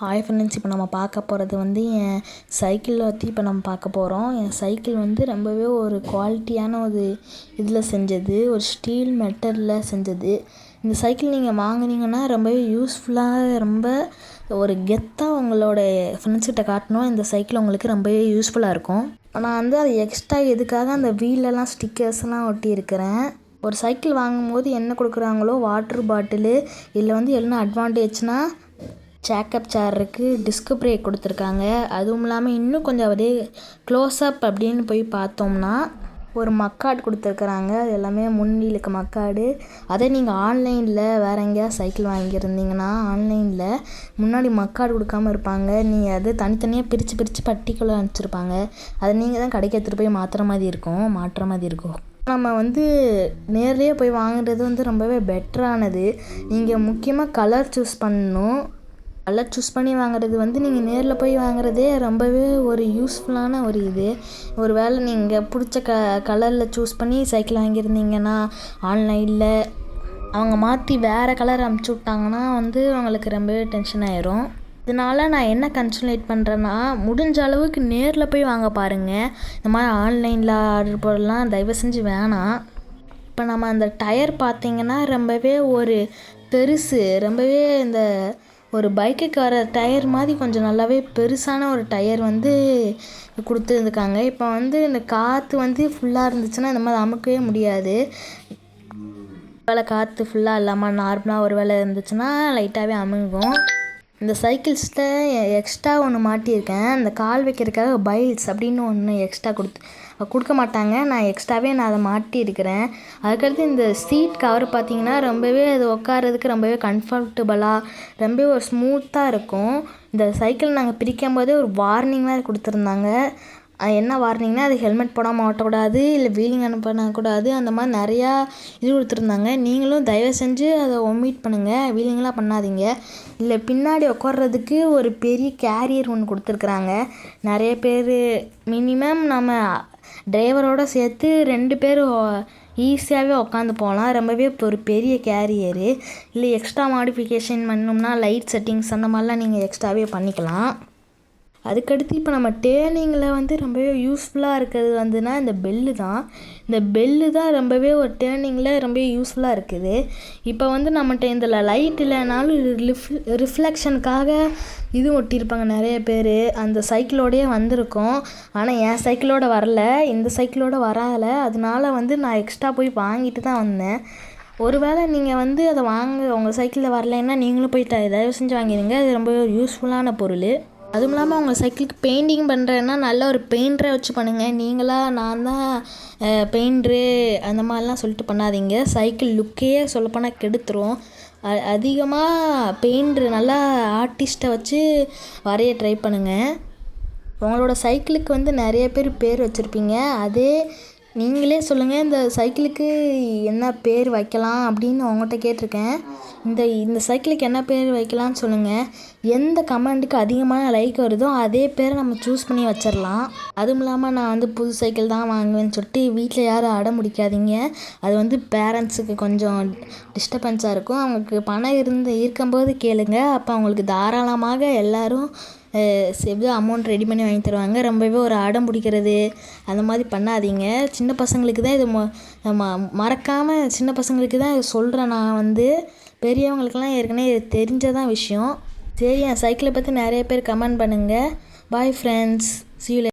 Hi friends, இப்போ நம்ம பார்க்க போகிறது வந்து என் சைக்கிளை பற்றி இப்போ நம்ம பார்க்க போகிறோம். என் சைக்கிள் வந்து ரொம்பவே ஒரு குவாலிட்டியான ஒரு இதில் செஞ்சது, ஒரு ஸ்டீல் மெட்டலில் செஞ்சது. இந்த சைக்கிள் நீங்கள் வாங்குனீங்கன்னா ரொம்பவே யூஸ்ஃபுல்லாக, ரொம்ப ஒரு கெத்தாக உங்களோட ஃப்ரெண்ட்ஸ்கிட்ட காட்டணும். இந்த சைக்கிள் உங்களுக்கு ரொம்பவே யூஸ்ஃபுல்லாக இருக்கும். நான் வந்து அது எக்ஸ்ட்ரா எதுக்காக அந்த வீலெல்லாம் ஸ்டிக்கர்ஸ்லாம் ஒட்டியிருக்கிறேன். ஒரு சைக்கிள் வாங்கும்போது என்ன கொடுக்குறாங்களோ, வாட்ரு பாட்டிலு, இல்லை வந்து என்ன அட்வான்டேஜ்னால் ஜாக்கப் சேர் இருக்குது, டிஸ்க் பிரேக் கொடுத்துருக்காங்க. அதுவும் இல்லாமல் இன்னும் கொஞ்சம் அப்படியே க்ளோஸ்அப் அப்படின்னு போய் பார்த்தோம்னா ஒரு மக்காடு கொடுத்துருக்குறாங்க. அது எல்லாமே முன்வீலுக்கு மக்காடு. அதே நீங்கள் ஆன்லைனில் வேறு எங்கேயா சைக்கிள் வாங்கியிருந்தீங்கன்னா ஆன்லைனில் முன்னாடி மக்காடு கொடுக்காமல் இருப்பாங்க. நீங்கள் அது தனித்தனியாக பிரித்து பட்டிக்குள்ளே அனுப்பிச்சிருப்பாங்க. அதை நீங்கள் தான் கடைக்கு எடுத்துகிட்டு போய் மாற்றுற மாதிரி இருக்கும். நம்ம வந்து நேர்லேயே போய் வாங்குறது வந்து ரொம்பவே பெட்டரானது. நீங்கள் முக்கியமாக கலர் சூஸ் பண்ணணும். கலர் சூஸ் பண்ணி வாங்குறது வந்து நீங்கள் நேரில் போய் வாங்குறதே ரொம்பவே ஒரு யூஸ்ஃபுல்லான ஒரு இது. ஒரு வேளை நீங்கள் பிடிச்ச கலரில் சூஸ் பண்ணி சைக்கிள் வாங்கியிருந்தீங்கன்னா ஆன்லைனில் அவங்க மாற்றி வேறு கலர் அமுச்சு விட்டாங்கன்னா வந்து அவங்களுக்கு ரொம்பவே டென்ஷன் ஆயிரும். இதனால் நான் என்ன கன்சல்டேட் பண்ணுறேன்னா, முடிஞ்ச அளவுக்கு நேரில் போய் வாங்க பாருங்கள். இந்த மாதிரி ஆன்லைனில் ஆர்டர் போடலாம் தயவு செஞ்சு வேணாம். இப்போ நம்ம அந்த டயர் பார்த்திங்கன்னா ரொம்பவே ஒரு பெருசு, ரொம்பவே இந்த ஒரு பைக்குக்கு வர டயர் மாதிரி கொஞ்சம் நல்லாவே பெருசான ஒரு டயர் வந்து கொடுத்துருந்துருக்காங்க. இப்போ வந்து இந்த காற்று வந்து ஃபுல்லாக இருந்துச்சுன்னா இந்த மாதிரி அமுக்கவே முடியாது. வேலை காற்று ஃபுல்லாக இல்லாமல் நார்மலாக ஒரு வேலை இருந்துச்சுன்னா லைட்டாகவே அமுங்கும். இந்த சைக்கிள்ஸில் எக்ஸ்ட்ரா ஒன்று மாட்டியிருக்கேன். அந்த கால் வைக்கிறதுக்காக பைல்ஸ் அப்படின்னு ஒன்று எக்ஸ்ட்ரா கொடுக்க மாட்டாங்க. நான் எக்ஸ்ட்ராவே அதை மாட்டியிருக்கிறேன். அதுக்கடுத்து இந்த சீட் கவர் பார்த்திங்கன்னா ரொம்பவே அது உட்காரதுக்கு ரொம்பவே கம்ஃபர்டபுளாக, ரொம்பவே ஒரு ஸ்மூத்தாக இருக்கும். இந்த சைக்கிள் நாங்கள் பிரிக்கும் போதே ஒரு வார்னிங் மாதிரி கொடுத்துருந்தாங்க. என்ன வார்னிங்னா, அது ஹெல்மெட் போடாமல் ஓட்டக்கூடாது, இல்லை வீலிங் பண்ணக்கூடாது, அந்த மாதிரி நிறையா இது கொடுத்துருந்தாங்க. நீங்களும் தயவு செஞ்சு அதை ஒமிட் பண்ணுங்கள், வீலிங்லாம் பண்ணாதீங்க. இல்லை பின்னாடி உட்கார்றதுக்கு ஒரு பெரிய கேரியர் ஒன்று கொடுத்துருக்குறாங்க. நிறைய பேர் மினிமம் நம்ம டிரைவரோடு சேர்த்து 2 பேர் ஈஸியாகவே உட்காந்து போகலாம். ரொம்பவே ஒரு பெரிய கேரியரு. இல்லை எக்ஸ்ட்ரா மாடிஃபிகேஷன் பண்ணோம்னா லைட் செட்டிங்ஸ் அந்த மாதிரிலாம் நீங்கள் எக்ஸ்ட்ராவே பண்ணிக்கலாம். அதுக்கடுத்து இப்போ நம்ம டேர்னிங்கில் வந்து ரொம்பவே யூஸ்ஃபுல்லாக இருக்கிறது வந்துன்னா இந்த பெல்லு தான். இந்த பெல்லு தான் ரொம்பவே ஒரு டேர்னிங்கில் ரொம்பவே யூஸ்ஃபுல்லாக இருக்குது. இப்போ வந்து நம்மகிட்ட இந்த லைட் இல்லைனாலும் ரிஃப்ளெக்ஷனுக்காக இது ஒட்டியிருப்பாங்க நிறைய பேர். அந்த சைக்கிளோடையே வந்திருக்கும். ஆனால் என் சைக்கிளோடு வரல, இந்த சைக்கிளோடு வரால. அதனால வந்து நான் எக்ஸ்ட்ரா போய் வாங்கிட்டு தான் வந்தேன். ஒருவேளை நீங்கள் வந்து அதை உங்கள் சைக்கிளில் வரலைன்னா நீங்களும் போய் தயவு செஞ்சு வாங்கிடுங்க. அது ரொம்ப யூஸ்ஃபுல்லான பொருள். அதுவும் இல்லாமல் உங்கள் சைக்கிளுக்கு பெயிண்டிங் பண்ணுறேன்னா நல்ல ஒரு பெயிண்டரை வச்சு பண்ணுங்கள். நான் தான் பெயிண்ட்ரு அந்த மாதிரிலாம் சொல்லிட்டு பண்ணாதீங்க. சைக்கிள் லுக்கையே சொல்லப்போனால் கெடுத்துரும். அதிகமாக பெயிண்ட்ரு நல்லா ஆர்டிஸ்ட்டை வச்சு வரைய ட்ரை பண்ணுங்கள். உங்களோட சைக்கிளுக்கு வந்து நிறைய பேர் வச்சுருப்பீங்க. அதே நீங்களே சொல்லுங்கள், இந்த சைக்கிளுக்கு என்ன பேர் வைக்கலாம் அப்படின்னு உங்கள்கிட்ட கேட்டிருக்கேன். இந்த சைக்கிளுக்கு என்ன பேர் வைக்கலான்னு சொல்லுங்கள். எந்த கமெண்ட்டுக்கு அதிகமான லைக் வருதோ அதே பேரை நம்ம சூஸ் பண்ணி வச்சிடலாம். அதுவும் இல்லாமல் நான் வந்து புது சைக்கிள் தான் வாங்குவேன்னு சொல்லிட்டு வீட்டில் யாரும் அடம் முடிக்காதீங்க. அது வந்து பேரண்ட்ஸுக்கு கொஞ்சம் டிஸ்டர்பன்ஸாக இருக்கும். அவங்களுக்கு பணம் இருக்கும்போது கேளுங்க. அப்போ அவங்களுக்கு தாராளமாக எல்லோரும் அமௌண்ட் ரெடி பண்ணி வாங்கி தருவாங்க. ரொம்பவே ஒரு அடம் பிடிக்கிறது அந்த மாதிரி பண்ணாதீங்க. சின்ன பசங்களுக்கு தான் இது மறக்காமல் சின்ன பசங்களுக்கு தான் சொல்கிறேன். நான் வந்து பெரியவங்களுக்கெல்லாம் ஏற்கனவே தெரிஞ்சதான் விஷயம். சரி, என் சைக்கிளை பற்றி நிறைய பேர் கமெண்ட் பண்ணுங்கள். Bye friends, see you later.